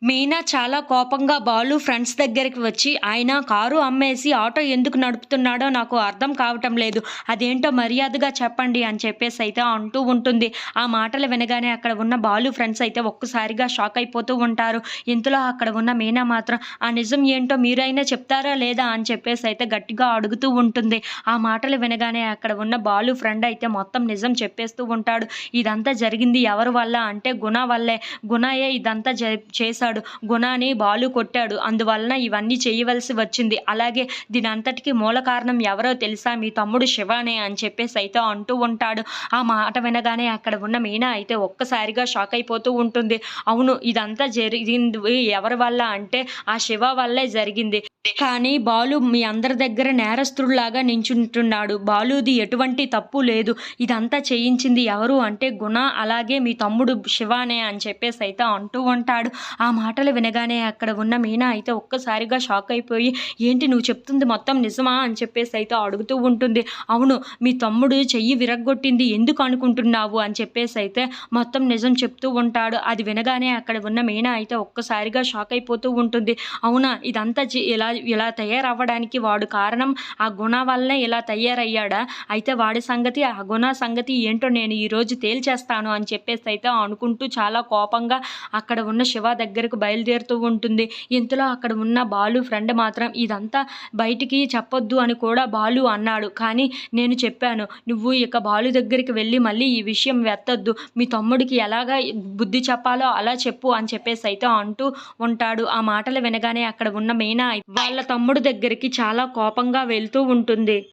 మీనా చాలా కోపంగా బాలు ఫ్రెండ్స్ దగ్గరికి వచ్చి, "ఆయన కారు అమ్మేసి ఆటో ఎందుకు నడుపుతున్నాడో నాకు అర్థం కావటం లేదు. అదేంటో మర్యాదగా చెప్పండి" అని చెప్పేసైతే అంటూ ఉంటుంది. ఆ మాటలు వినగానే అక్కడ ఉన్న బాలు ఫ్రెండ్స్ అయితే ఒక్కసారిగా షాక్ అయిపోతూ ఉంటారు. ఇంతలో అక్కడ ఉన్న మీనా మాత్రం, "ఆ నిజం ఏంటో మీరైనా చెప్తారా లేదా" అని చెప్పేసైతే గట్టిగా అడుగుతూ ఉంటుంది. ఆ మాటలు వినగానే అక్కడ ఉన్న బాలు ఫ్రెండ్ అయితే మొత్తం నిజం చెప్పేస్తూ ఉంటాడు. "ఇదంతా జరిగింది ఎవరి వల్ల అంటే గుణ వల్లే. గుణయే ఇదంతా చేశాడు. గుణాని బాలు కొట్టాడు. అందువలన ఇవన్నీ చేయవలసి వచ్చింది. అలాగే దీనంతటికి మూల కారణం ఎవరో తెలుసా? మీ తమ్ముడు శివనే" అని చెప్పేసైతే అంటూ ఉంటాడు. ఆ మాట వినగానే అక్కడ ఉన్న మీనా అయితే ఒక్కసారిగా షాక్ అయిపోతూ ఉంటుంది. అవును, ఇదంతా జరిగింది ఎవరి వల్ల అంటే ఆ శివ వల్లే జరిగింది. కానీ బాలు మీ అందరి దగ్గర నేరస్తుడిలాగా నించుంటున్నాడు. బాలుది ఎటువంటి తప్పు లేదు. ఇదంతా చేయించింది ఎవరు అంటే గుణ, అలాగే మీ తమ్ముడు శివనే అని చెప్పేసైతే అంటూ ఉంటాడు. ఆ మాటలు వినగానే అక్కడ ఉన్న మీనా అయితే ఒక్కసారిగా షాక్ అయిపోయి, "ఏంటి నువ్వు చెప్తుంది మొత్తం నిజమా?" అని చెప్పేసైతే అడుగుతూ ఉంటుంది. "అవును, మీ తమ్ముడు చెయ్యి విరగ్గొట్టింది ఎందుకు అనుకుంటున్నావు?" అని చెప్పేసైతే మొత్తం నిజం చెప్తూ ఉంటాడు. అది వినగానే అక్కడ ఉన్న మీనా అయితే ఒక్కసారిగా షాక్ అయిపోతూ ఉంటుంది. "అవునా, ఇదంతా ఇలా తయారవ్వడానికి వాడు కారణం ఆ గుణ వల్లనే ఇలా తయారయ్యాడా? అయితే వాడి సంగతి, ఆ గుణ సంగతి ఏంటో నేను ఈరోజు తేల్చేస్తాను" అని చెప్పేసైతే అనుకుంటూ చాలా కోపంగా అక్కడ ఉన్న శివ దగ్గరకు బయలుదేరుతూ ఉంటుంది. ఇంతలో అక్కడ ఉన్న బాలు ఫ్రెండ్ మాత్రం, "ఇదంతా బయటికి చెప్పొద్దు" అని కూడా బాలు అన్నాడు. కానీ నేను చెప్పాను, "నువ్వు ఇక బాలు దగ్గరికి వెళ్ళి మళ్ళీ ఈ విషయం ఎత్తొద్దు. మీ తమ్ముడికి ఎలాగా బుద్ధి చెప్పాలో అలా చెప్పు" అని చెప్పేసైతే అంటూ ఉంటాడు. ఆ మాటలు వినగానే అక్కడ ఉన్న మీనా వాళ్ళ తమ్ముడు దగ్గరికి చాలా కోపంగా వెళ్తూ ఉంటుంది.